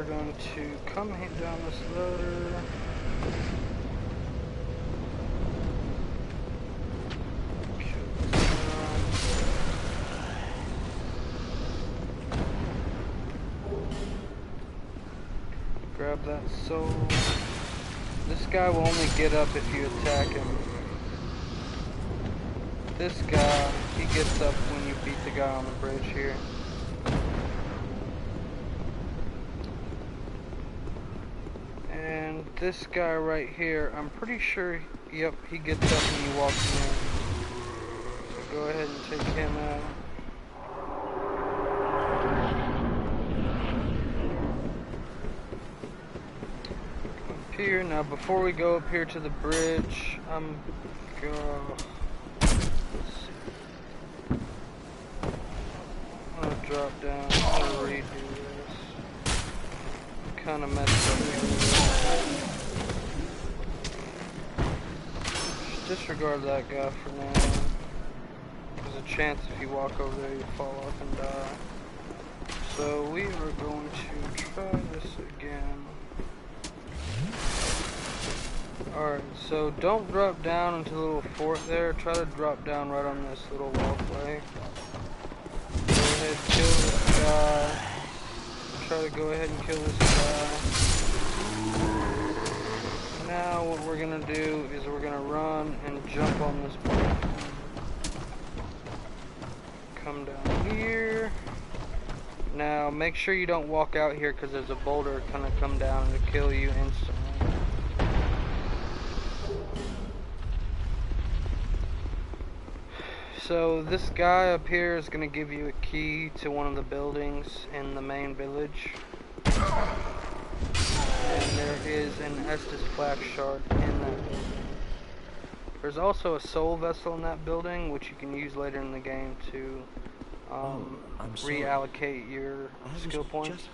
going to come down this ladder. Grab that soul. This guy will only get up if you attack him. This guy, he gets up when you beat the guy on the bridge here. And this guy right here, I'm pretty sure, yep, he gets up when you walk in. So go ahead and take him out. Here now, before we go up here to the bridge, I'm gonna drop down. I'm gonna redo this. Kind of messed up here. Just disregard that guy for now. There's a chance if you walk over there, you fall off and die. So we are going to try this again. Alright, so don't drop down into the little fort there. Try to drop down right on this little walkway. Go ahead, kill this guy. Try to go ahead and kill this guy. Now what we're gonna do is we're gonna run and jump on this platform. Come down here. Now make sure you don't walk out here because there's a boulder gonna come down and kill you instantly. So this guy up here is going to give you a key to one of the buildings in the main village. And there is an Estus Flash Shard in that building. There's also a soul vessel in that building which you can use later in the game to reallocate your skill points.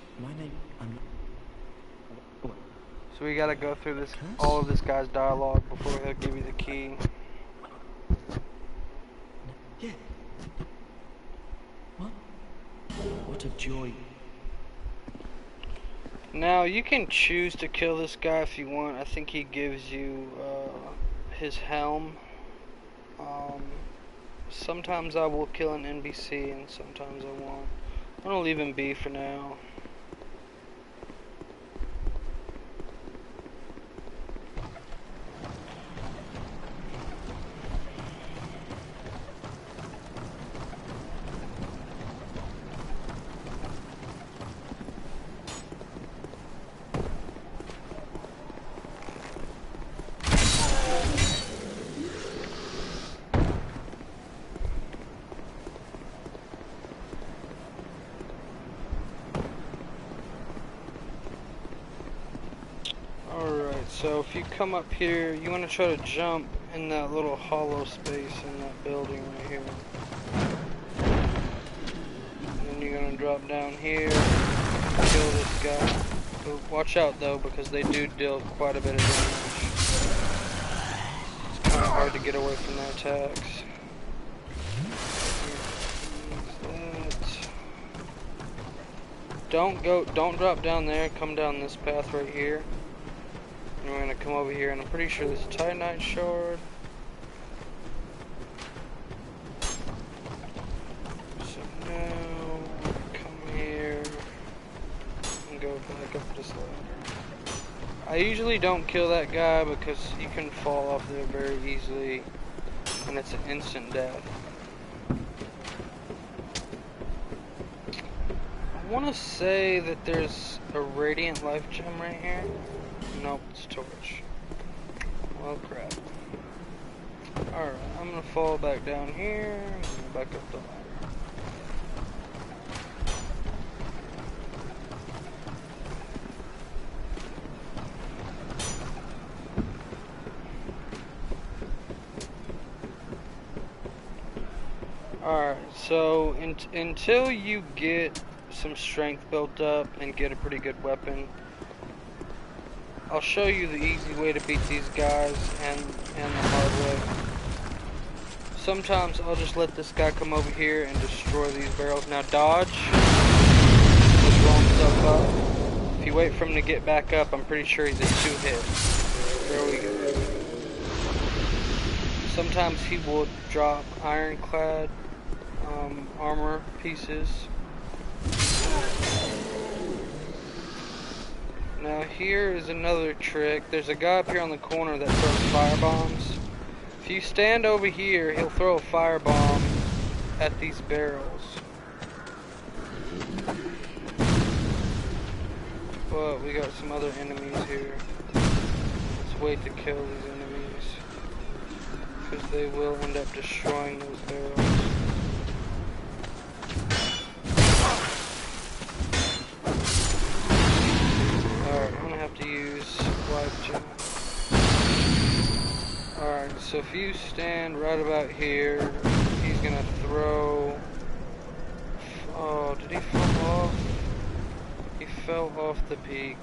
So we got to go through all of this guy's dialogue before he'll give you the key. Yeah. What a joy. Now you can choose to kill this guy if you want. I think he gives you his helm. Sometimes I will kill an NPC and sometimes I won't. I'm gonna leave him be for now. So if you come up here, you want to try to jump in that little hollow space in that building right here. And then you're going to drop down here, kill this guy. But watch out though, because they do deal quite a bit of damage. It's kind of hard to get away from their attacks. Don't drop down there, come down this path right here. And we're gonna come over here, and I'm pretty sure this is Titanite Shard. So now, come here, and go back up this ladder. I usually don't kill that guy because you can fall off there very easily, and it's an instant death. I want to say that there's a Radiant Life Gem right here. Nope, it's torch. Well, crap. Alright, I'm gonna fall back down here and go back up the ladder. Alright, so until you get some strength built up and get a pretty good weapon, I'll show you the easy way to beat these guys and the hard way. Sometimes I'll just let this guy come over here and destroy these barrels. Now dodge, just roll himself up, If you wait for him to get back up, I'm pretty sure he's a 2-hit. There we go. Sometimes he will drop ironclad armor pieces. Now here is another trick. There's a guy up here on the corner that throws fire bombs. If you stand over here, he'll throw a firebomb at these barrels. But we got some other enemies here. Let's wait to kill these enemies, because they will end up destroying those barrels. Alright, I'm gonna have to use life gem. Alright, so if you stand right about here, he's gonna throw... Oh, did he fall off? He fell off the peak.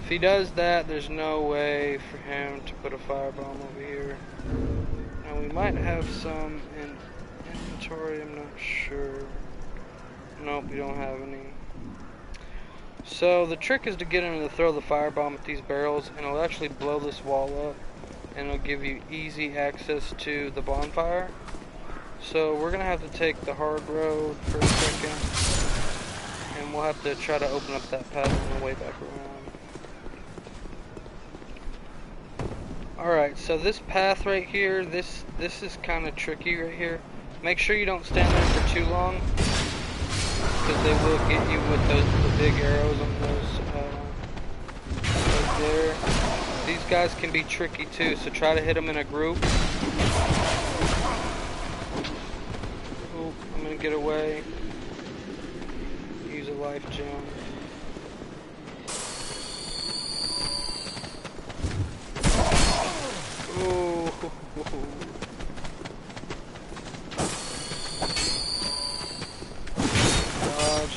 If he does that, there's no way for him to put a firebomb over here. Now we might have some in inventory, I'm not sure. Nope, we don't have any. So the trick is to get him to throw the firebomb at these barrels, and it'll actually blow this wall up, and it'll give you easy access to the bonfire. So we're gonna have to take the hard road for a second, and we'll have to try to open up that path on the way back around. Alright, so this path right here, this is kind of tricky right here. Make sure you don't stand there for too long, because they will get you with the big arrows on those right there. These guys can be tricky too, so try to hit them in a group. Oh, I'm gonna get away. Use a life gem. Oh.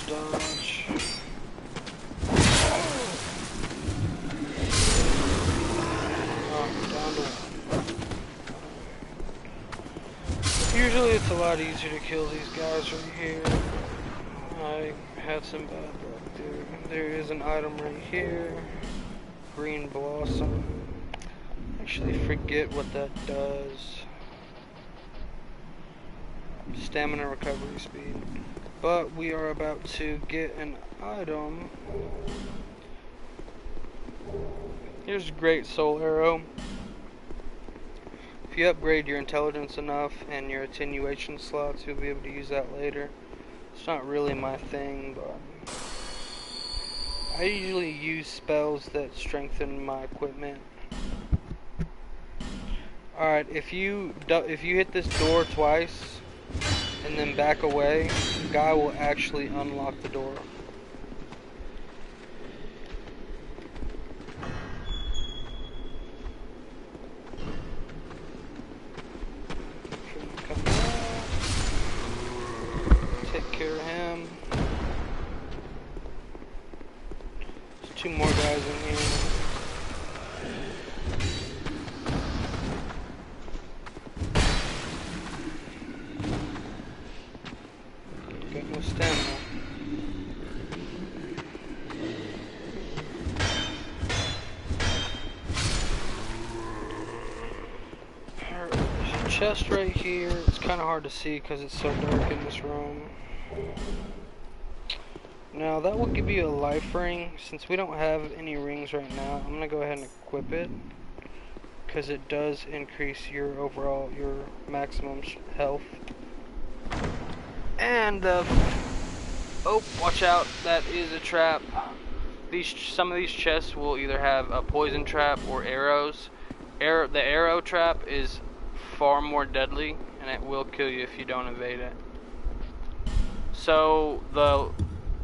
Dodge. Oh, down to one. Usually it's a lot easier to kill these guys right here. I had some bad luck there. There is an item right here. Green blossom. Actually forget what that does. Stamina recovery speed. But we are about to get an item. Here's a great soul arrow. If you upgrade your intelligence enough and your attenuation slots, you'll be able to use that later. It's not really my thing, but I usually use spells that strengthen my equipment. Alright, if you hit this door twice and then back away, the guy will actually unlock the door. Come out. Take care of him. There's 2 more guys in here. No stamina. There's a chest right here. It's kind of hard to see because it's so dark in this room. Now that will give you a life ring. Since we don't have any rings right now, I'm gonna go ahead and equip it, because it does increase your overall, your maximum health. And oh, watch out! That is a trap. Some of these chests will either have a poison trap or arrows. The arrow trap is far more deadly, and it will kill you if you don't evade it. So the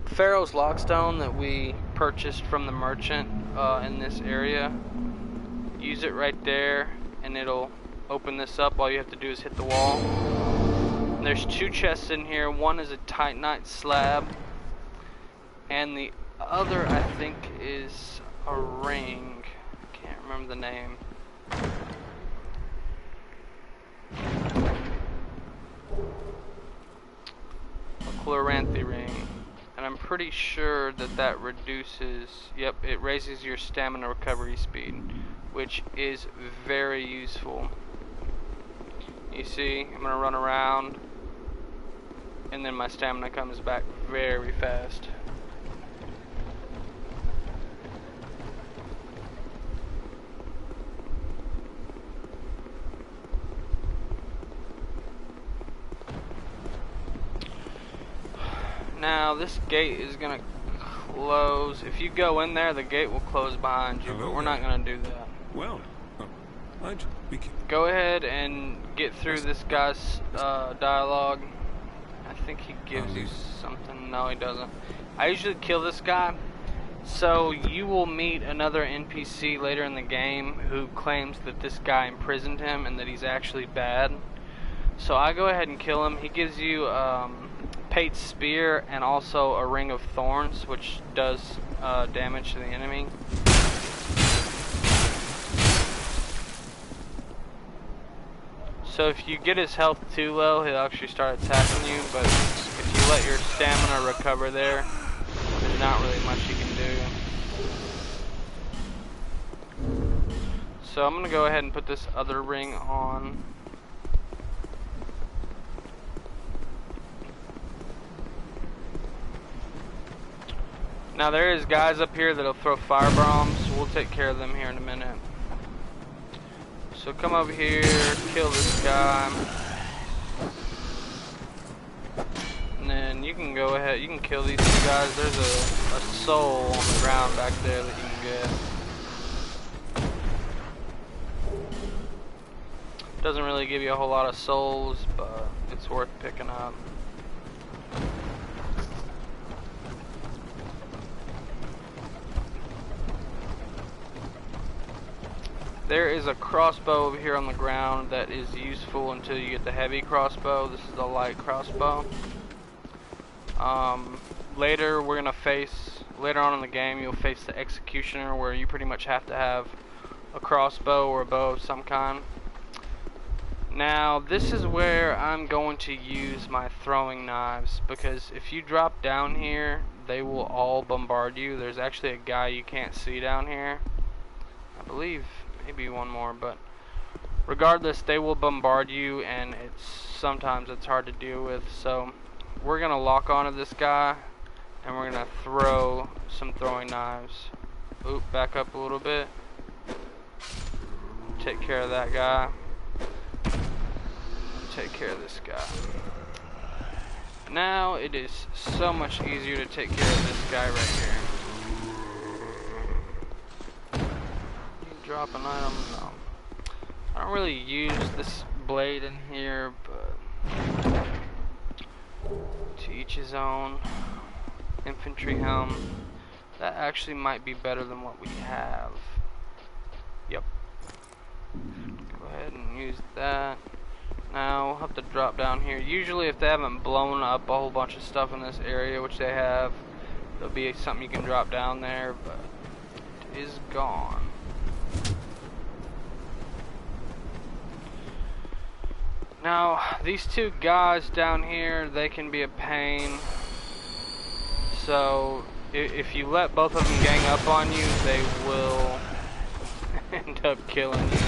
Pharaoh's Lockstone that we purchased from the merchant in this area, use it right there, and it'll open this up. All you have to do is hit the wall. There's 2 chests in here. One is a Titanite slab, and the other I think is a ring. Can't remember the name. A Chloranthy ring. And I'm pretty sure that that reduces, yep, it raises your stamina recovery speed, which is very useful. You see, I'm gonna run around, and then my stamina comes back very fast. Now this gate is gonna close. If you go in there, the gate will close behind you, but we're not gonna do that. Well, go ahead and get through this guy's dialogue. I think he gives you something. No, he doesn't. I usually kill this guy, so you will meet another NPC later in the game who claims that this guy imprisoned him and that he's actually bad. So I go ahead and kill him. He gives you Pate's spear and also a ring of thorns, which does damage to the enemy. So if you get his health too low, he'll actually start attacking you, but if you let your stamina recover there, there's not really much you can do. So I'm going to go ahead and put this other ring on. Now there is guys up here that'll throw fire bombs. We'll take care of them here in a minute. So come over here, kill this guy, and then you can go ahead, you can kill these two guys. There's a soul on the ground back there that you can get. Doesn't really give you a whole lot of souls, but it's worth picking up. There is a crossbow over here on the ground that is useful until you get the heavy crossbow. This is the light crossbow. Later on in the game, you'll face the executioner, where you pretty much have to have a crossbow or a bow of some kind. Now this is where I'm going to use my throwing knives, because if you drop down here, they will all bombard you. There's actually a guy you can't see down here, I believe. Maybe one more, but regardless, they will bombard you, and sometimes it's hard to deal with. So we're gonna lock onto this guy, and we're gonna throw some throwing knives. Oop, back up a little bit. Take care of that guy. Take care of this guy. Now it is so much easier to take care of this guy right here. Drop an item? No. I don't really use this blade in here, but to each his own. Infantry helm. That actually might be better than what we have. Yep. Go ahead and use that. Now we'll have to drop down here. Usually if they haven't blown up a whole bunch of stuff in this area, which they have, there'll be something you can drop down there, but it is gone. Now, these two guys down here, they can be a pain. So, if you let both of them gang up on you, they will end up killing you.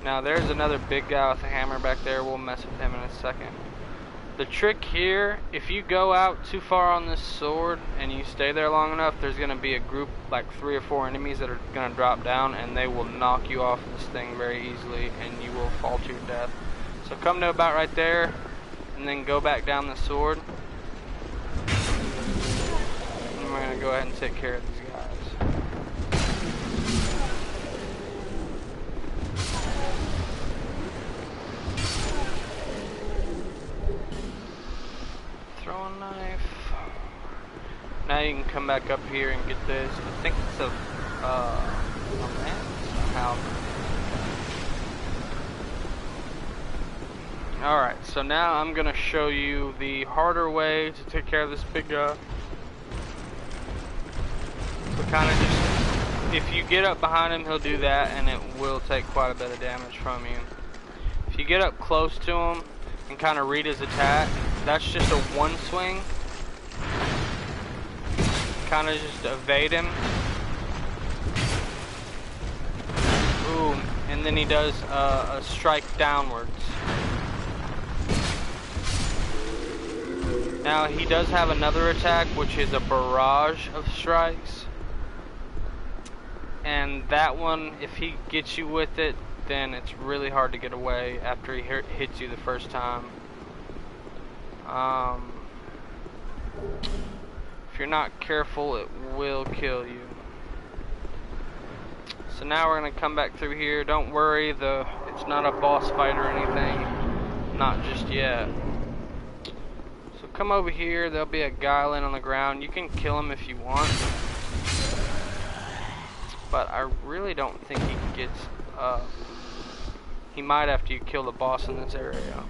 Now, there's another big guy with a hammer back there. We'll mess with him in a second. The trick here, if you go out too far on this sword and you stay there long enough, there's going to be a group, like 3 or 4 enemies that are going to drop down, and they will knock you off this thing very easily, and you will fall to your death. So come to about right there, and then go back down the sword. And we're going to go ahead and take care of these guys. Throw a knife. Now you can come back up here and get this. I think it's a how. Alright, so now I'm gonna show you the harder way to take care of this big guy. So kinda just, if you get up behind him, he'll do that, and it will take quite a bit of damage from you. If you get up close to him and kinda read his attack, that's just a one swing. Kind of just evade him. Ooh, and then he does a strike downwards. Now he does have another attack, which is a barrage of strikes. And that one, if he gets you with it, then it's really hard to get away after he hits you the first time. If you're not careful, it will kill you. So now we're gonna come back through here. Don't worry, it's not a boss fight or anything. Not just yet. So come over here, there'll be a guy laying on the ground. You can kill him if you want. But I really don't think he gets up. He might after you kill the boss in this area.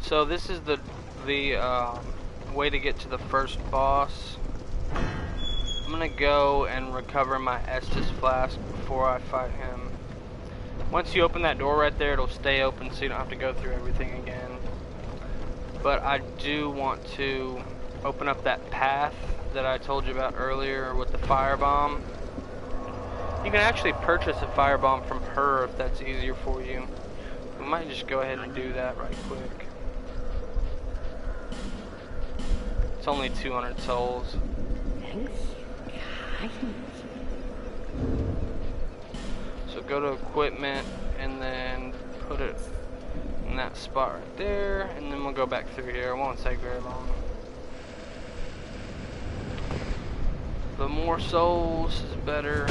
So this is the way to get to the first boss. I'm gonna go and recover my Estus flask before I fight him. Once you open that door right there, it'll stay open so you don't have to go through everything again. But I do want to open up that path that I told you about earlier with the firebomb. You can actually purchase a firebomb from her if that's easier for you. We might just go ahead and do that right quick. It's only 200 souls. So go to equipment and then put it in that spot right there, and then we'll go back through here. It won't take very long. The more souls is better.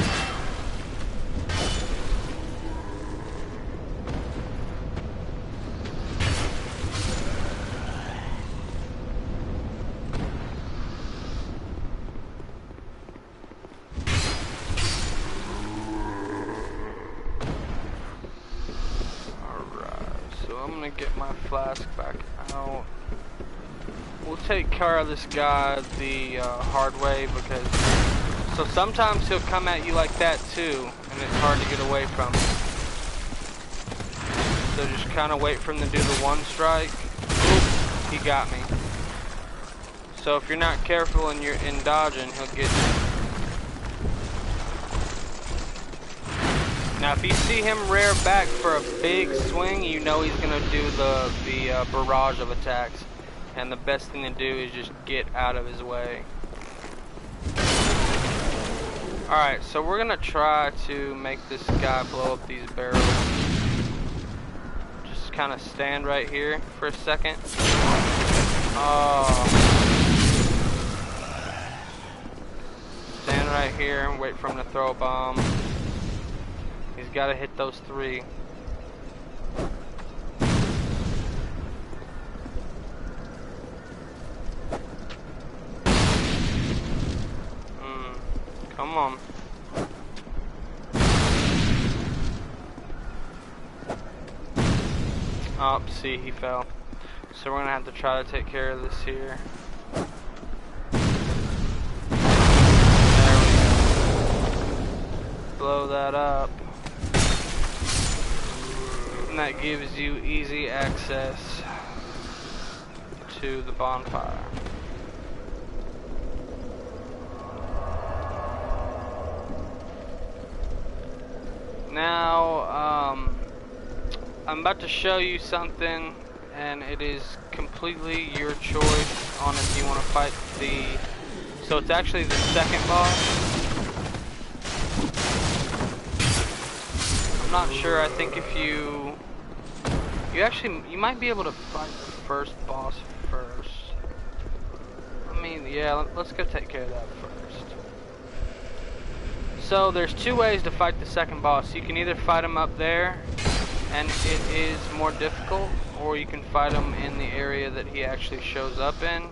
Get my flask back out. We'll take care of this guy the hard way, because so sometimes he'll come at you like that too, and it's hard to get away from him. So just kind of wait for him to do the one strike. Oop, he got me. So if you're not careful and you're in dodging, he'll get you. Now, if you see him rear back for a big swing, you know he's gonna do the barrage of attacks, and the best thing to do is just get out of his way. All right, so we're gonna try to make this guy blow up these barrels. Just kind of stand right here for a second. Oh. Stand right here and wait for him to throw a bomb. He's got to hit those three. Come on. Oh, see, he fell. So we're going to have to try to take care of this here. There we go. Blow that up. And that gives you easy access to the bonfire. Now, I'm about to show you something, and it is completely your choice on if you want to fight so it's actually the second boss. I'm not sure. I think if you might be able to fight the first boss first. I mean, yeah, let's go take care of that first. So there's two ways to fight the second boss. You can either fight him up there, and it is more difficult, or you can fight him in the area that he actually shows up in.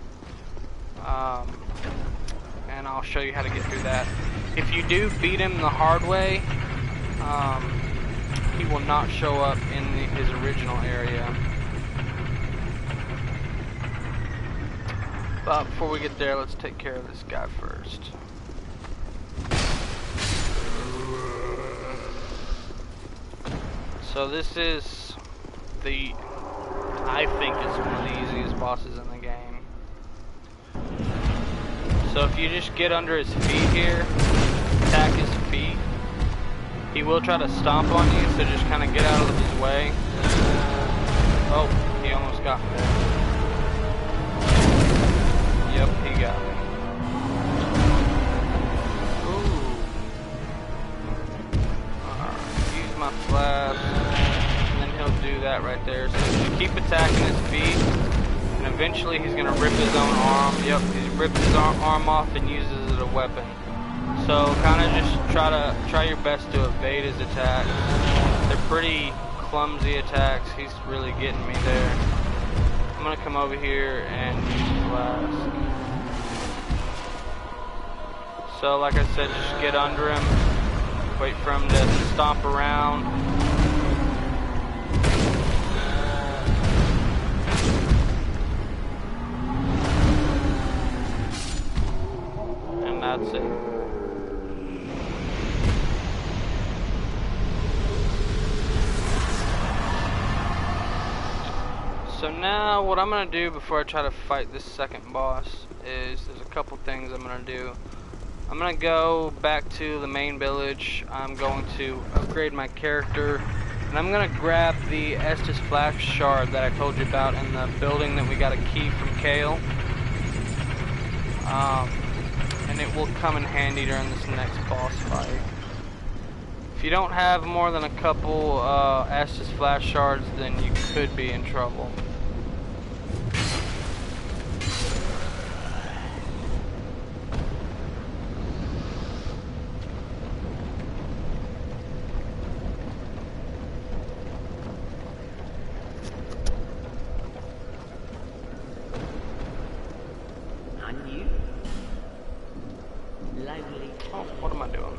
And I'll show you how to get through that. If you do beat him the hard way, he will not show up in his original area. But before we get there, let's take care of this guy first. So this is the, I think is one of the easiest bosses in the game. So if you just get under his feet here, attack his feet, he will try to stomp on you, so just kind of get out of his way. Oh, he almost got me there. Yep, he got me. Ooh. Alright, use my flash, and then he'll do that right there. So just keep attacking his feet, and eventually he's going to rip his own arm. Yep, he ripped his arm off and uses it as a weapon. So kind of just try your best to evade his attacks. They're pretty clumsy attacks. He's really getting me there. I'm gonna come over here and use Flask. So like I said, just get under him, wait for him to stomp around. And that's it. So now what I'm going to do before I try to fight this second boss is there's a couple things I'm going to do. I'm going to go back to the main village. I'm going to upgrade my character, and I'm going to grab the Estus Flash shard that I told you about in the building that we got a key from Kale. And it will come in handy during this next boss fight. If you don't have more than a couple Estus Flash shards, then you could be in trouble. Oh, what am I doing?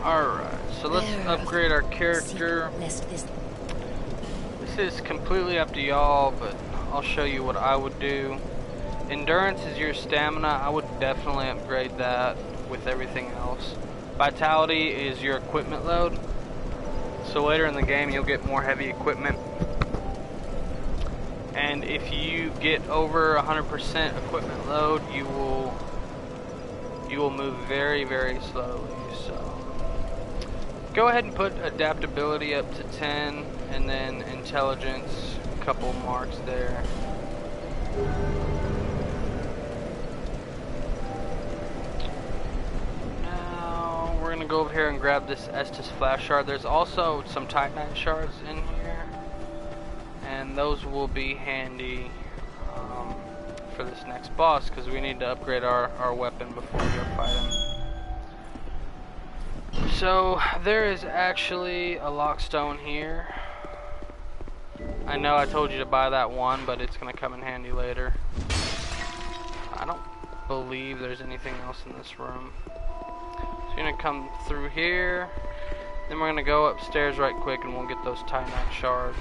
Alright, so let's upgrade our character. This is completely up to y'all, but I'll show you what I would do. Endurance is your stamina. I would definitely upgrade that with everything else. Vitality is your equipment load. So later in the game you'll get more heavy equipment. And if you get over 100% equipment load, you will move very, very slowly. So go ahead and put adaptability up to 10, and then intelligence, a couple marks there. Now we're gonna go over here and grab this Estus Flash shard. There's also some Titanite shards in here, and those will be handy for this next boss, because we need to upgrade our weapon before we go fight him. So there is actually a lockstone here. I know I told you to buy that one, but it's gonna come in handy later. I don't believe there's anything else in this room. So you're gonna come through here, then we're gonna go upstairs right quick and we'll get those Titanite shards.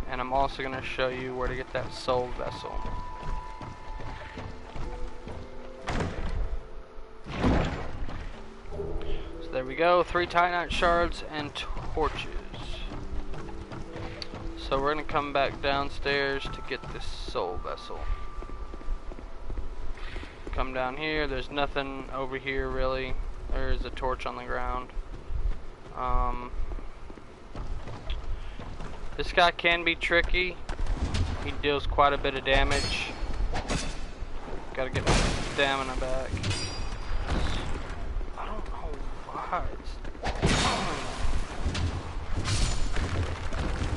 And I'm also gonna show you where to get that soul vessel. There we go, 3 Titanite shards and torches. So we're gonna come back downstairs to get this soul vessel. Come down here, there's nothing over here really. There is a torch on the ground. This guy can be tricky. He deals quite a bit of damage. Gotta get my stamina back.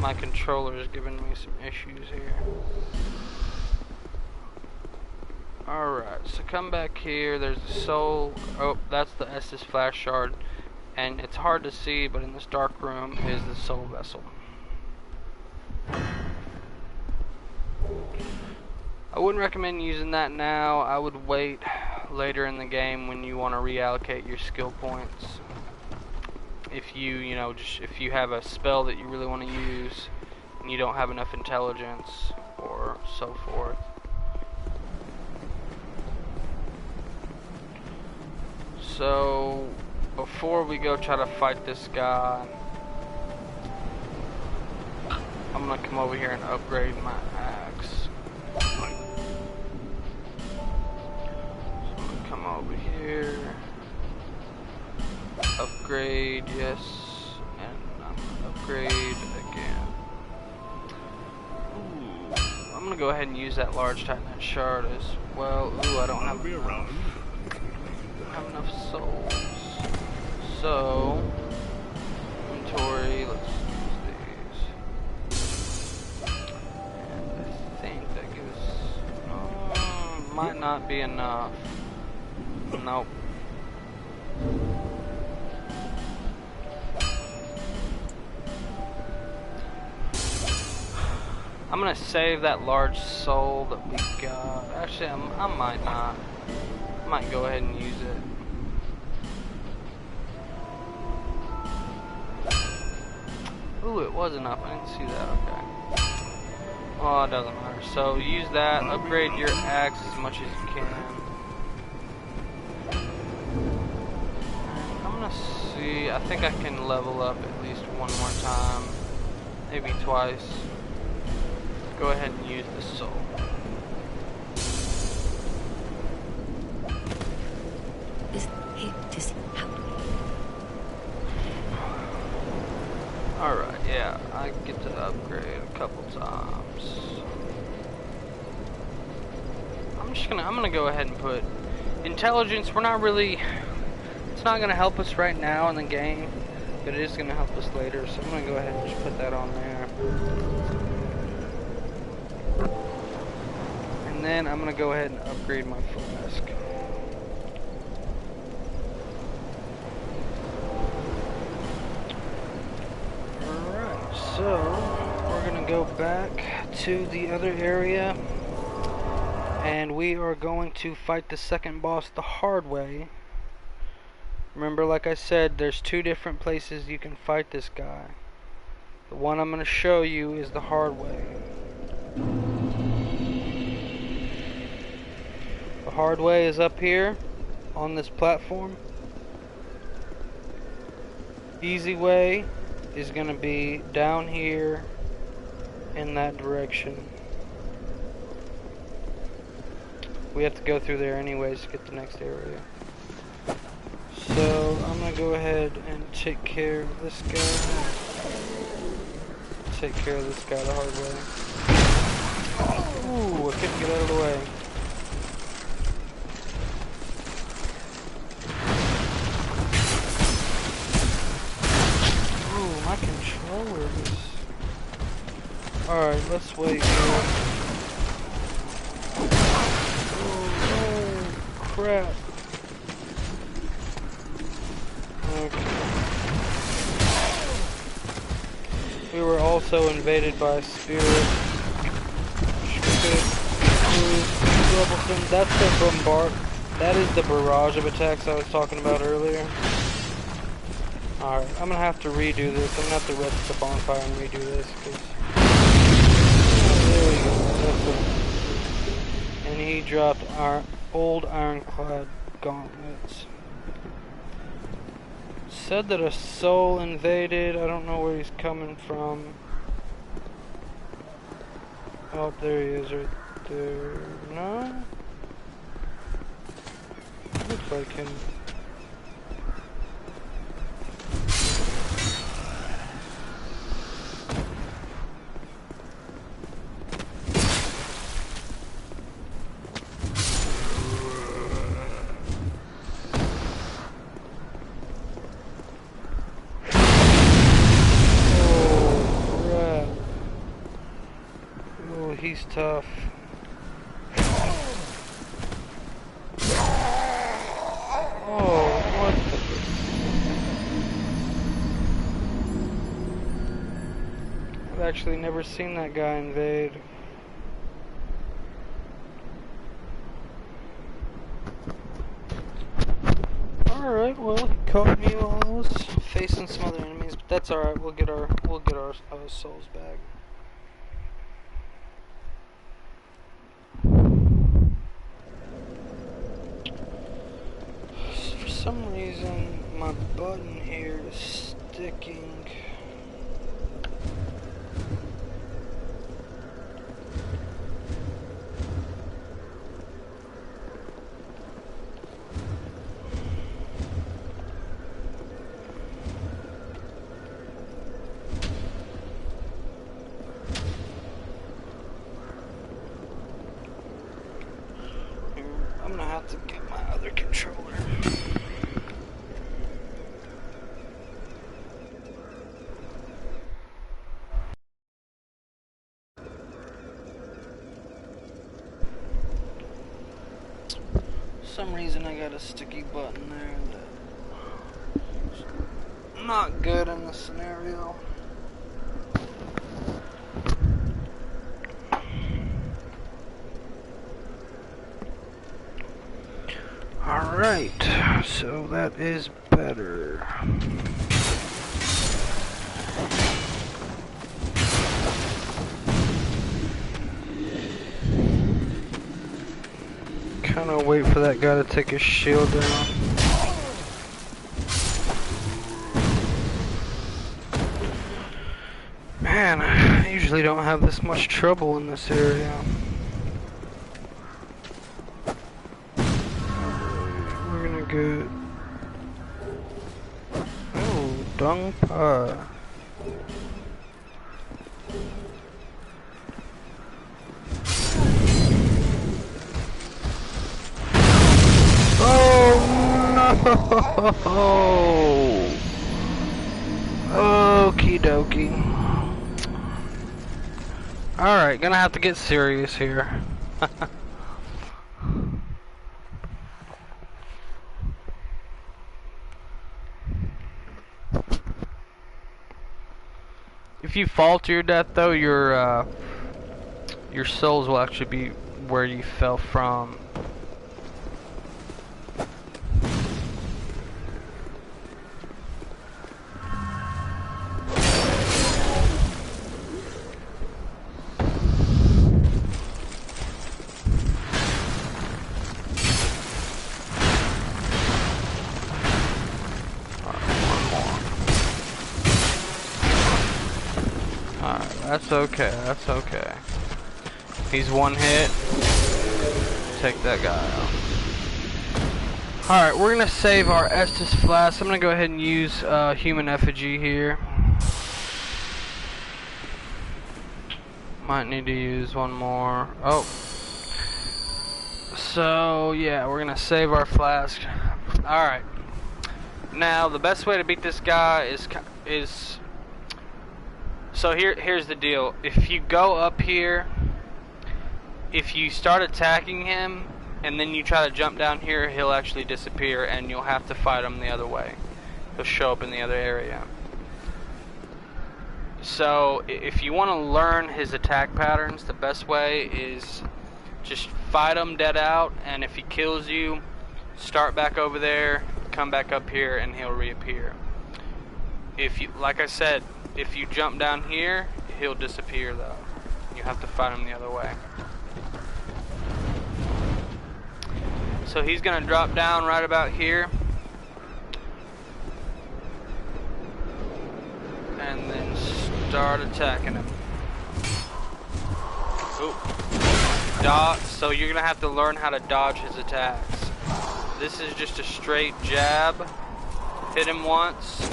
My controller is giving me some issues here. Alright, so come back here. There's the soul. Oh, that's the Estus Flash shard. And it's hard to see, but in this dark room is the soul vessel. I wouldn't recommend using that now. I would wait later in the game when you want to reallocate your skill points. If you know, just if you have a spell that you really want to use and you don't have enough intelligence or so forth. So before we go try to fight this guy, I'm gonna come over here and upgrade my axe. So I'm gonna come over here, upgrade, yes, and I'm gonna upgrade again. Ooh, I'm gonna go ahead and use that large titanite shard as well. Ooh, I don't have enough souls. So inventory, let's use these. And I think that gives might not be enough. Nope. I'm gonna save that large soul that we got. Actually, I might not. I might go ahead and use it. Ooh, it was enough. I didn't see that. Okay. Oh, it doesn't matter. So use that. Upgrade your axe as much as you can. I'm gonna see. I think I can level up at least one more time, maybe twice. Go ahead and use the soul. Alright, yeah, I get to upgrade a couple times. I'm gonna go ahead and put intelligence. We're not really, it's not gonna help us right now in the game, but it is gonna help us later, so I'm gonna go ahead and just put that on there. And then I'm gonna go ahead and upgrade my flask. Alright, so we're gonna go back to the other area and we are going to fight the second boss the hard way. Remember, like I said, there's two different places you can fight this guy. The one I'm gonna show you is the hard way. The hard way is up here on this platform. Easy way is going to be down here in that direction. We have to go through there anyways to get the next area. So I'm going to go ahead and take care of this guy. Take care of this guy the hard way. Ooh, I couldn't get out of the way. My controller is... Alright, let's wait here. Oh, crap. Okay. We were also invaded by a spirit. That's the bombard. That is the barrage of attacks I was talking about earlier. Alright, I'm gonna have to redo this. I'm gonna have to rest the bonfire and redo this. There we go. That's it. And he dropped our old ironclad gauntlets. Said that a soul invaded. I don't know where he's coming from. Oh, there he is right there. No? Looks like him. He's tough. Oh, what the... I've actually never seen that guy invade. That's all right. We'll get our souls back. For some reason, my button here is sticking. I'm gonna have to get my other controller. For some reason I got a sticky button there that's not good in this scenario. Alright, so that is better. Kinda wait for that guy to take his shield down. Man, I usually don't have this much trouble in this area. We're gonna get... Oh, dung pie. Oh no! Okie dokie. Alright, gonna have to get serious here. If you fall to your death though, your souls will actually be where you fell from. That's okay, that's okay. He's one hit. Take that guy out. Alright, we're gonna save our Estus Flask. I'm gonna go ahead and use Human Effigy here. Might need to use one more. Oh. So, yeah, we're gonna save our flask. Alright. Now, the best way to beat this guy is so here's the deal. If you go up here, if you start attacking him and then you try to jump down here, he'll actually disappear and you'll have to fight him the other way. He'll show up in the other area. So if you want to learn his attack patterns, the best way is just fight him dead out, and if he kills you, start back over there, come back up here, and he'll reappear. If you, like I said, if you jump down here, he'll disappear though. You have to fight him the other way. So he's gonna drop down right about here. And then start attacking him. Ooh. Dodge, so you're gonna have to learn how to dodge his attacks. This is just a straight jab. Hit him once.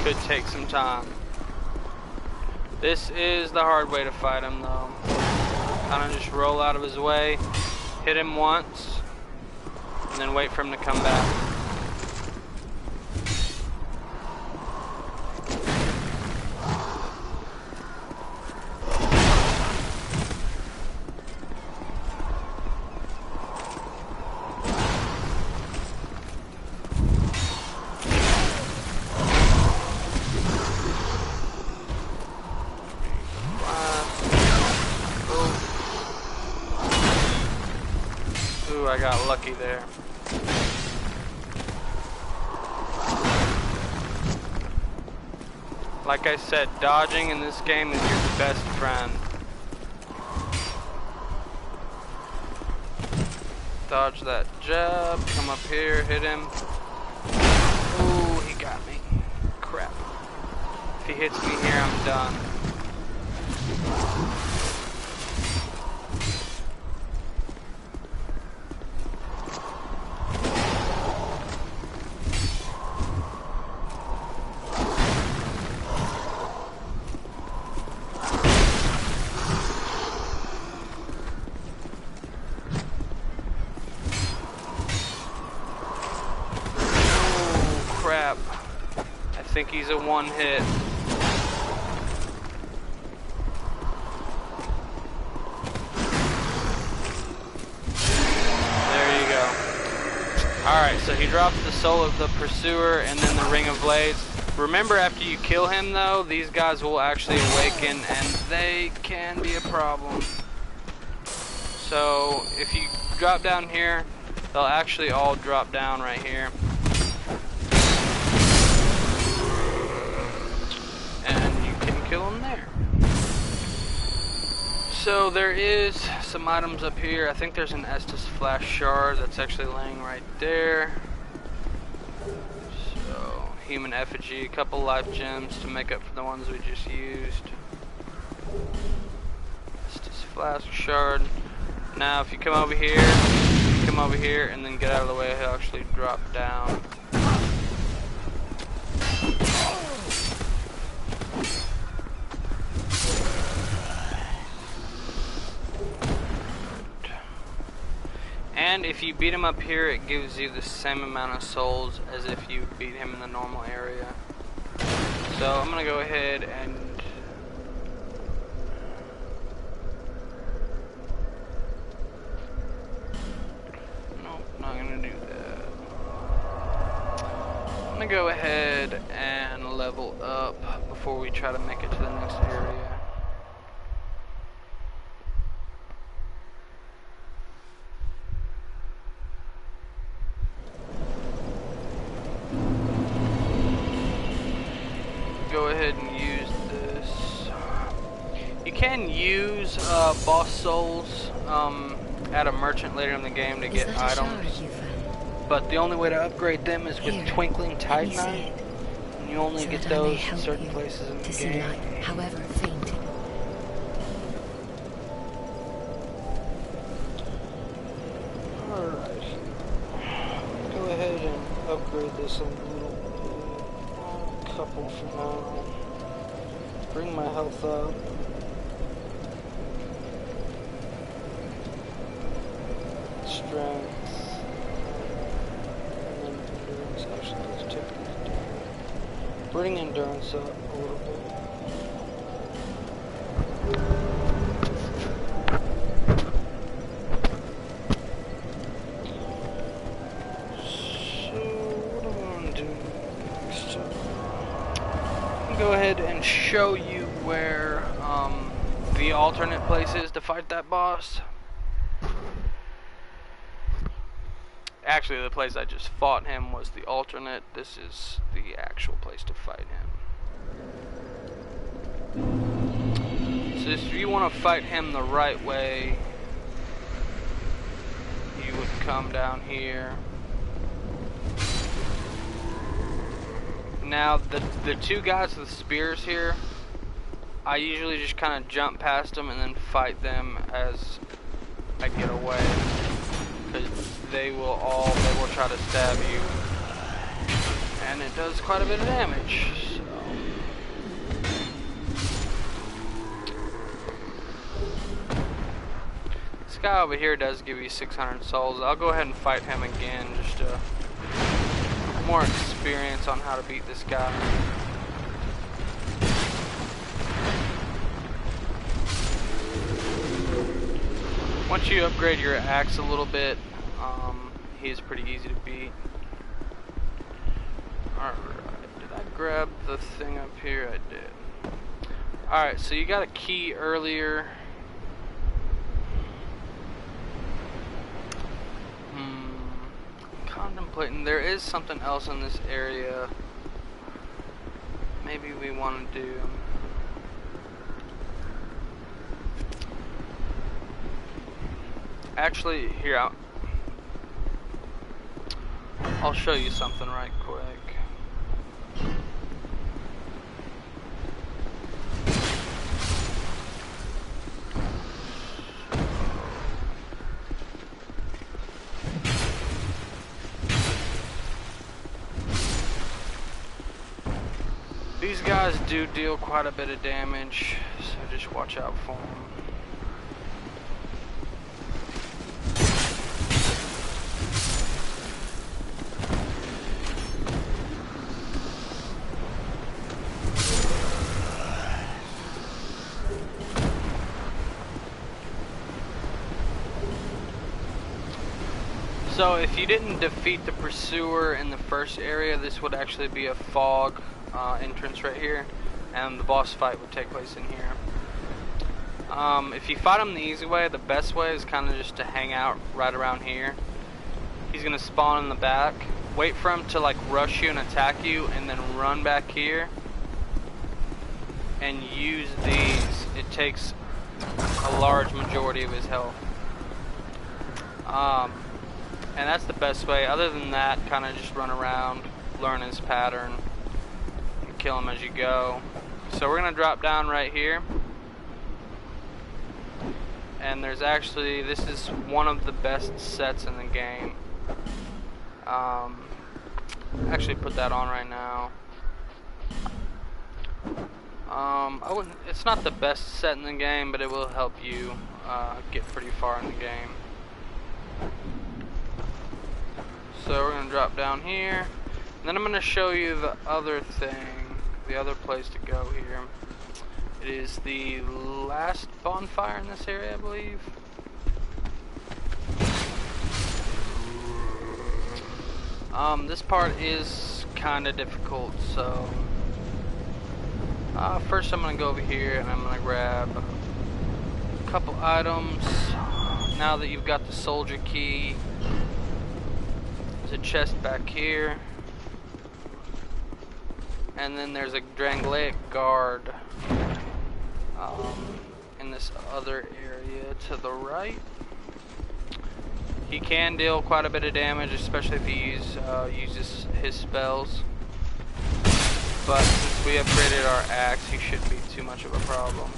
Could take some time. This is the hard way to fight him though. Kinda just roll out of his way, hit him once, and then wait for him to come back. I got lucky there. Like I said, dodging in this game is your best friend. Dodge that jab, come up here, hit him. Ooh, he got me. Crap. If he hits me here, I'm done. I think he's a one hit. There you go. Alright, so he drops the Soul of the Pursuer and then the Ring of Blades. Remember, after you kill him though, these guys will actually awaken and they can be a problem. So if you drop down here, they'll actually all drop down right here. Kill him there. So there is some items up here. I think there's an Estus Flash Shard that's actually laying right there. So human effigy, a couple life gems to make up for the ones we just used. Estus Flash Shard. Now if you come over here, and then get out of the way, he'll actually drop down. And if you beat him up here, it gives you the same amount of souls as if you beat him in the normal area. So I'm gonna go ahead and nope, not gonna do that. I'm gonna go ahead and level up before we try to make it to the next area. Go ahead and use this. You can use boss souls at a merchant later in the game to get items, but the only way to upgrade them is with Twinkling Titanite, and you only get those in certain places in the game. However faint. Alright. Go ahead and upgrade this a little bit. Couple for now. Bring my health up. Strength. And then endurance. Actually, let's take these down. Bring endurance up a little bit. Go ahead and show you where the alternate place is to fight that boss. Actually, the place I just fought him was the alternate. This is the actual place to fight him. So if you want to fight him the right way, you would come down here. Now, the two guys with spears here, I usually just kind of jump past them and then fight them as I get away, because they will try to stab you, and it does quite a bit of damage. This guy over here does give you 600 souls. I'll go ahead and fight him again just to more experience on how to beat this guy. Once you upgrade your axe a little bit, he's pretty easy to beat. Alright, did I grab the thing up here? I did. Alright, so you got a key earlier. contemplating, there is something else in this area maybe we want to do. Actually, here, I'll show you something right quick. These guys do deal quite a bit of damage, so just watch out for them. So if you didn't defeat the pursuer in the first area, this would actually be a fog entrance right here, and the boss fight would take place in here. If you fight him the easy way, the best way is kind of just to hang out right around here. He's gonna spawn in the back, wait for him to like rush you and attack you, and then run back here and use these. It takes a large majority of his health. And that's the best way. Other than that, kind of just run around, learn his pattern, and kill him as you go. So we're gonna drop down right here. And there's actually, this is one of the best sets in the game. Actually put that on right now. It's not the best set in the game, but it will help you get pretty far in the game. So we're going to drop down here, and then I'm going to show you the other thing, the other place to go here. It is the last bonfire in this area, I believe. This part is kind of difficult, so first I'm going to go over here and I'm going to grab a couple items. Now that you've got the soldier key, a chest back here, and then there's a Drangleic guard in this other area to the right. He can deal quite a bit of damage, especially if he uses his spells, but since we upgraded our axe, he shouldn't be too much of a problem.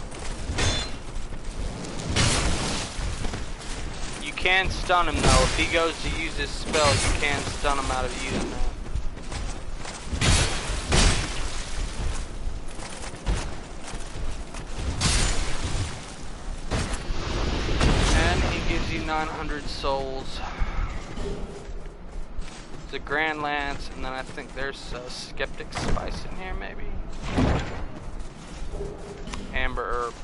You can stun him though. If he goes to use his spell, you can stun him out of using that. And he gives you 900 souls. It's a Grand Lance, and then I think there's a Skeptic Spice in here maybe. Amber Herb.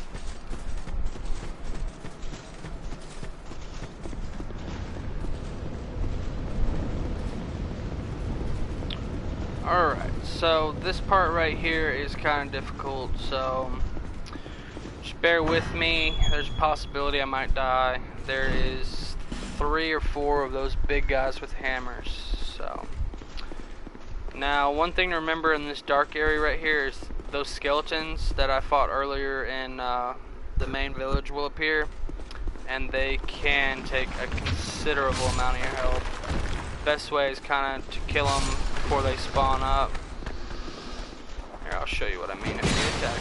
Alright, so this part right here is kind of difficult, so just bear with me. There's a possibility I might die. There is 3 or 4 of those big guys with hammers. So now one thing to remember in this dark area right here is those skeletons that I fought earlier in the main village will appear, and they can take a considerable amount of your health. Best way is kind of to kill them before they spawn up. Here, I'll show you what I mean if they attack.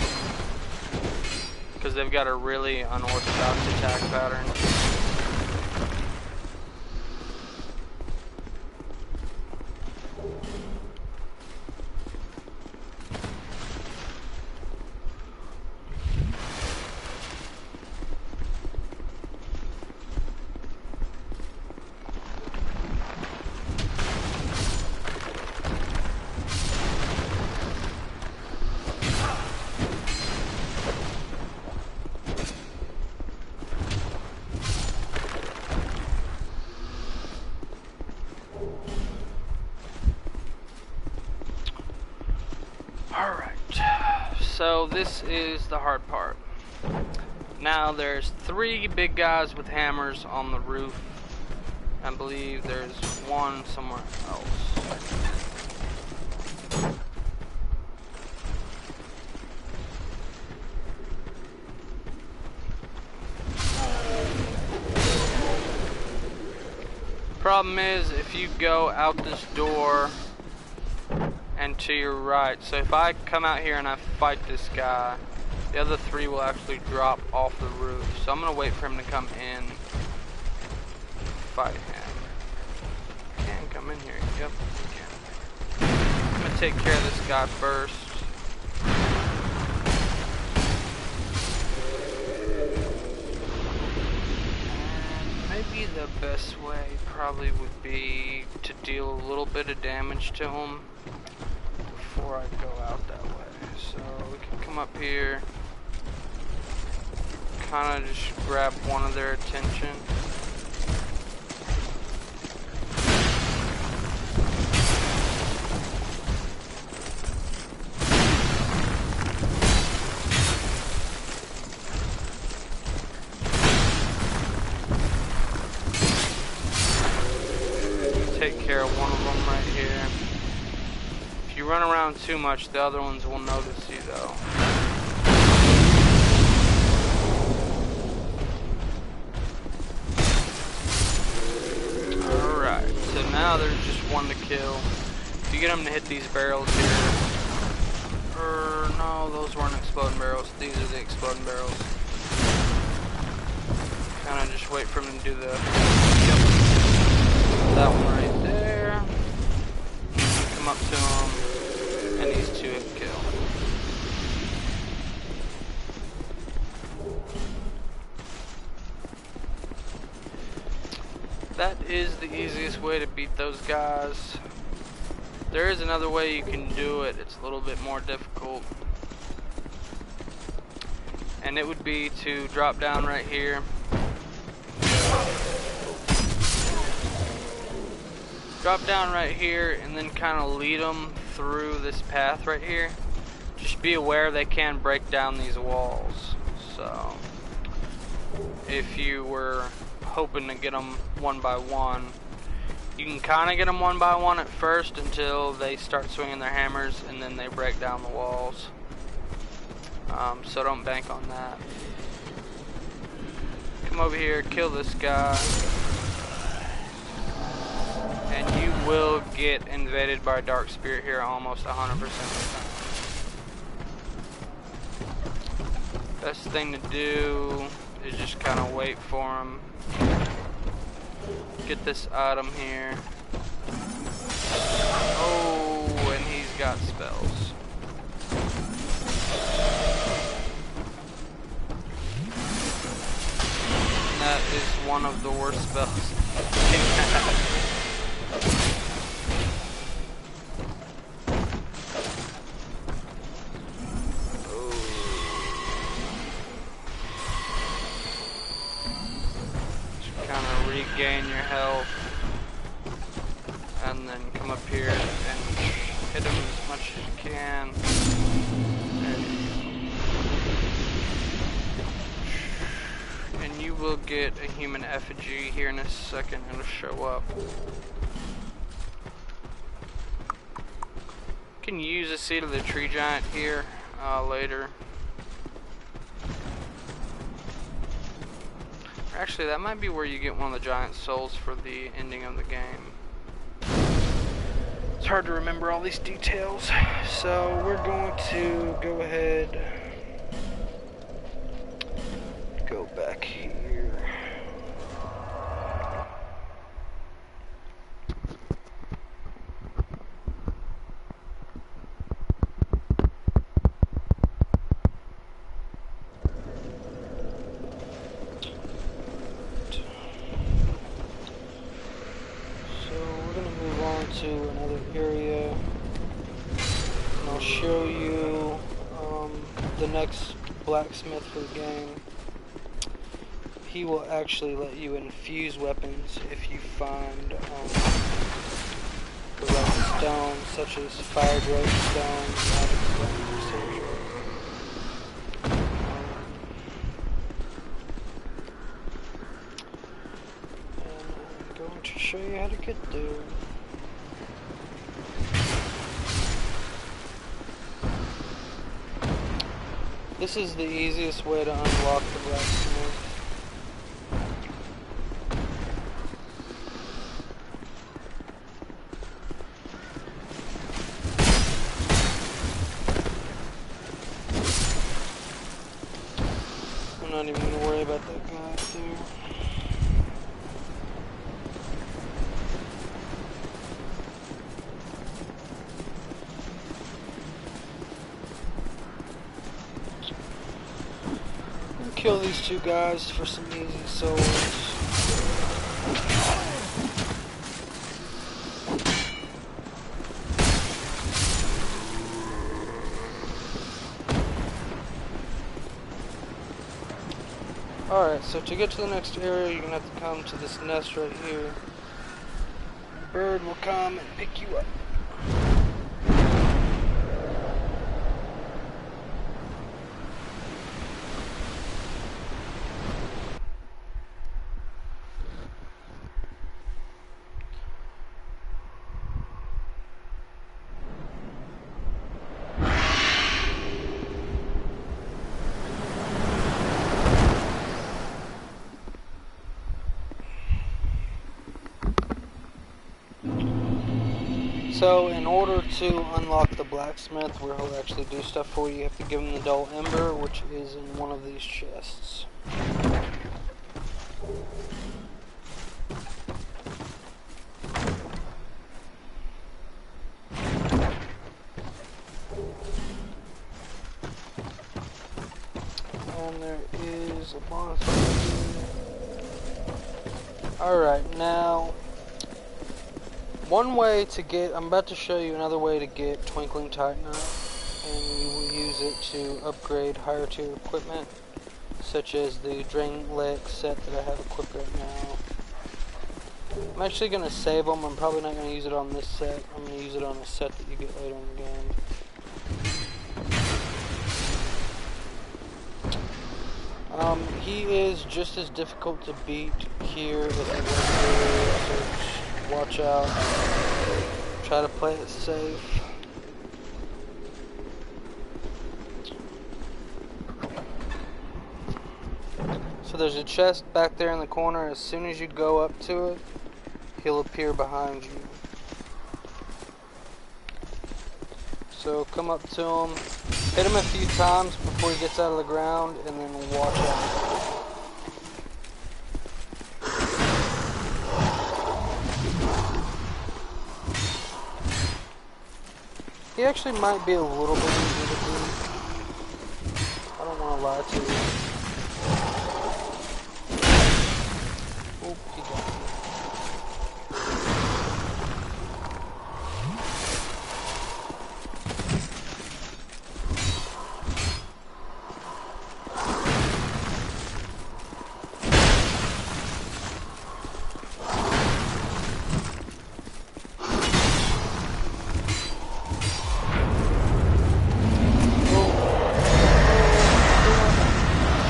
Because they've got a really unorthodox attack pattern. So this is the hard part. Now there's 3 big guys with hammers on the roof. I believe there's one somewhere else. Problem is, if you go out this door and to your right, so if I come out here and I fight this guy, the other three will actually drop off the roof. So I'm gonna wait for him to come in, fight him. Can come in here. Yep, he can. I'm gonna take care of this guy first. Maybe the best way probably would be to deal a little bit of damage to him before I go out that way. So we can come up here, kind of just grab one of their attention. Take care of one of them right here. If you run around too much, the other ones will notice you though. Alright, so now there's just one to kill. If you get them to hit these barrels here, or no, those weren't exploding barrels, these are the exploding barrels. Kinda just wait for them to do the that one right there. Come up to him, and these two hit kill. That is the easiest way to beat those guys. There is another way you can do it. It's a little bit more difficult. And it would be to drop down right here. Drop down right here and then kind of lead them through this path right here. Just be aware they can break down these walls. So if you were hoping to get them one by one, you can kind of get them one by one at first until they start swinging their hammers and then they break down the walls. So don't bank on that. Come over here, kill this guy, and you will get invaded by a dark spirit here almost 100% of the time. Best thing to do is just kind of wait for him. Get this item here. Oh, and he's got spells. And that is one of the worst spells. Regain your health and then come up here and hit him as much as you can. And you will get a human effigy here in a second. It'll show up. You can use a seed of the tree giant here later. Actually, that might be where you get one of the giant souls for the ending of the game. It's hard to remember all these details, so we're going to go ahead, go back here. To another area, and I'll show you the next blacksmith for the game. He will actually let you infuse weapons if you find the right stones, such as fire drake stone, magic stone, etc. And I'm going to it there. This is the easiest way to unlock the blacksmith. I'm not even gonna worry about that guy up there. Kill these two guys for some easy souls. Alright, so to get to the next area, you're gonna have to come to this nest right here. Bird will come and pick you up. So, in order to unlock the blacksmith, where he'll actually do stuff for you, you have to give him the dull ember, which is in one of these chests. And there is a bonfire. Alright, now, one way to get, I'm about to show you another way to get Twinkling Titanite, and you will use it to upgrade higher tier equipment, such as the Drainlick set that I have equipped right now. I'm actually going to save them. I'm probably not going to use it on this set. I'm going to use it on a set that you get later in the game. He is just as difficult to beat here as he was here, so watch out. Try to play it safe. So there's a chest back there in the corner. As soon as you go up to it, he'll appear behind you. So come up to him, hit him a few times before he gets out of the ground, and then watch out. He actually might be a little bit easy to beat. I don't want to lie to you. Oh, he got me.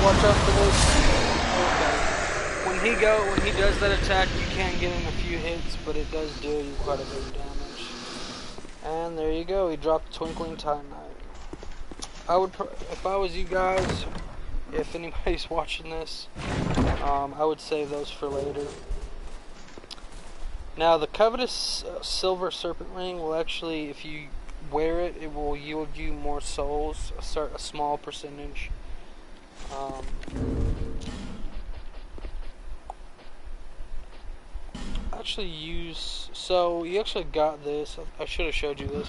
Watch out for this. Okay. When he does that attack, you can get in a few hits, but it does do you quite a bit of damage. And there you go. He dropped Twinkling Titanite. I would, if I was you guys, if anybody's watching this, I would save those for later. Now the Covetous Silver Serpent Ring will actually, if you wear it, it will yield you more souls, a small percentage. So you actually got this. I should have showed you this.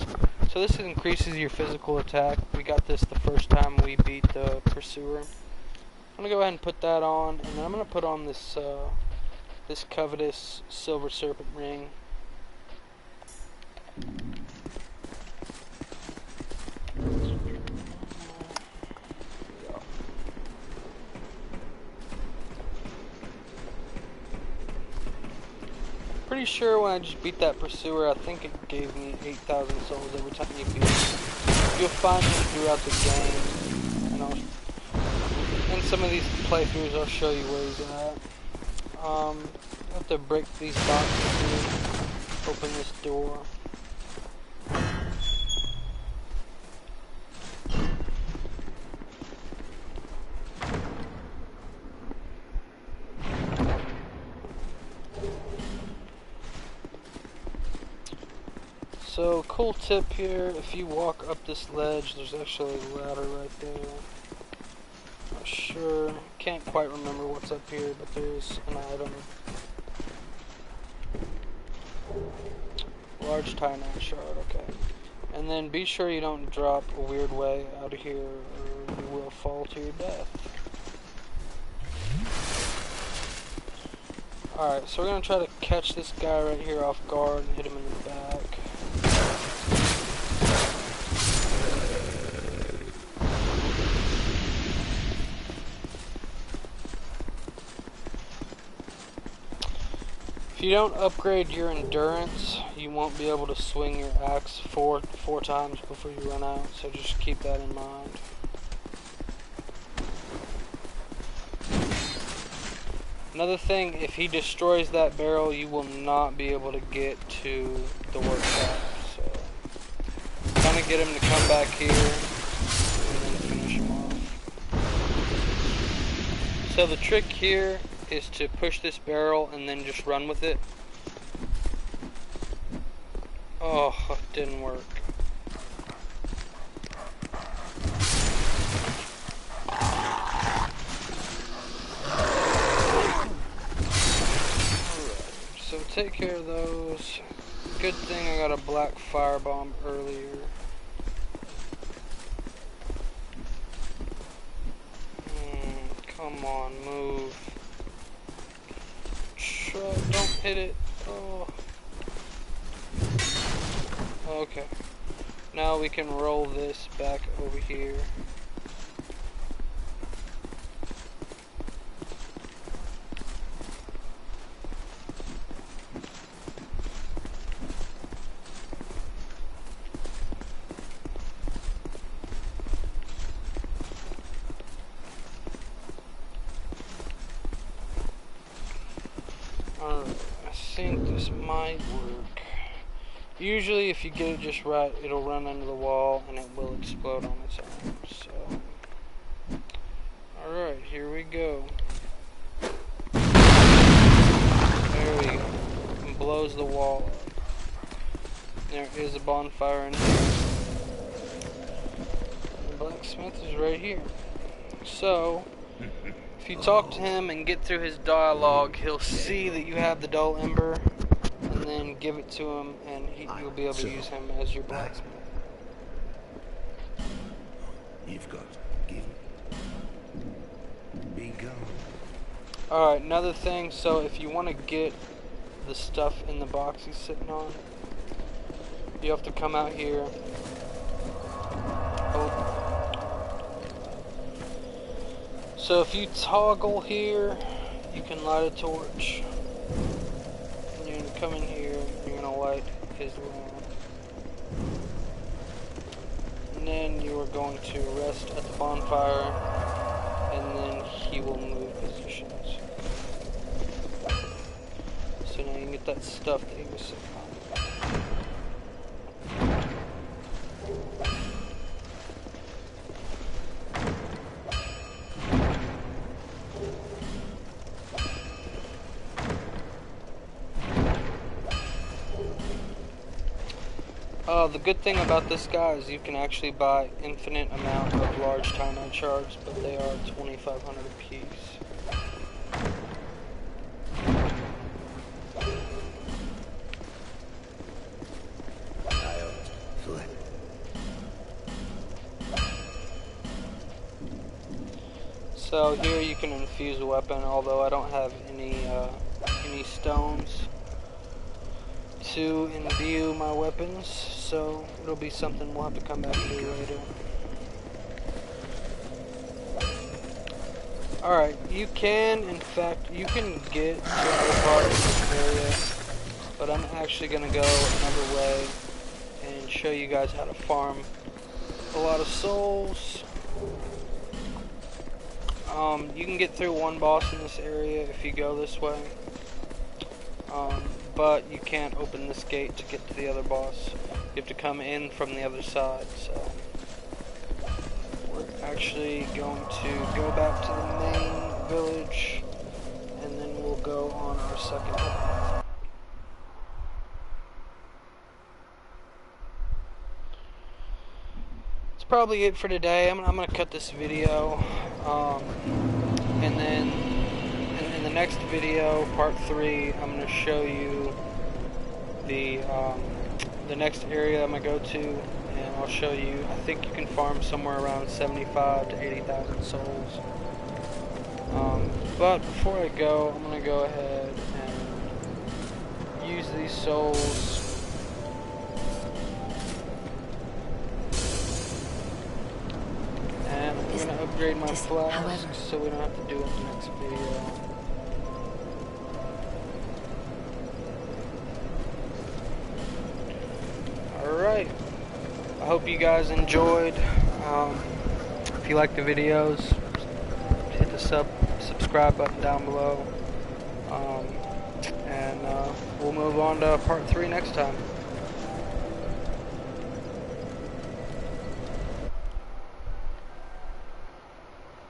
So this increases your physical attack. We got this the first time we beat the Pursuer. I'm gonna go ahead and put that on, and then I'm gonna put on this this Covetous Silver Serpent Ring. Pretty sure when I just beat that Pursuer, I think it gave me 8,000 souls every time you beat it. You'll find me throughout the game, and in some of these playthroughs I'll show you where he's at. You have to break these boxes here. open this door. So, cool tip here, if you walk up this ledge, there's actually a ladder right there. Not sure, can't quite remember what's up here, but there's an item. Large Titanite shard, okay. And then be sure you don't drop a weird way out of here, or you will fall to your death. Alright, so we're gonna try to catch this guy right here off guard and hit him in the back. If you don't upgrade your endurance, you won't be able to swing your axe four times before you run out, so just keep that in mind. Another thing, if he destroys that barrel, you will not be able to get to the workshop, so kind of get him to come back here and then finish him off. So the trick here is to push this barrel and then just run with it. Oh, it didn't work. So take care of those. Good thing I got a black firebomb earlier. Come on, move. Don't hit it. Oh. Okay. Now we can roll this back over here. Alright, I think this might work. Usually if you get it just right, it'll run into the wall and it will explode on its own. So, alright, here we go. There we go. And blows the wall up. There is a bonfire in here. The blacksmith is right here. So, if you talk to him and get through his dialogue, he'll see that you have the dull ember, and then give it to him, and you'll be able to use him as your blacksmith. You've got given. Be gone. Alright, another thing, so if you want to get the stuff in the box he's sitting on, you have to come out here. Oh. So if you toggle here, you can light a torch. And you're going to come in here, and you're going to light his lamp. And then you are going to rest at the bonfire, and then he will move positions. So now you can get that stuff that he was sitting on. The good thing about this guy is you can actually buy infinite amount of large Titanite shards, but they are 2,500 apiece. So here you can infuse a weapon, although I don't have any stones to imbue my weapons, so it'll be something we'll have to come back to later. Alright, you can get to another part of this area, but I'm actually going to go another way and show you guys how to farm a lot of souls. You can get through one boss in this area if you go this way. but you can't open this gate to get to the other boss. You have to come in from the other side, so we're actually going to go back to the main village, and then we'll go on our second path. That's probably it for today. I'm gonna cut this video, and then in the next video, part 3, I'm gonna show you the next area I'm gonna go to, and I'll show you. I think you can farm somewhere around 75 to 80,000 souls. But before I go, I'm gonna go ahead and use these souls. And I'm gonna upgrade my flask so we don't have to do it in the next video. Alright, I hope you guys enjoyed. If you like the videos, hit the subscribe button down below. And we'll move on to part 3 next time.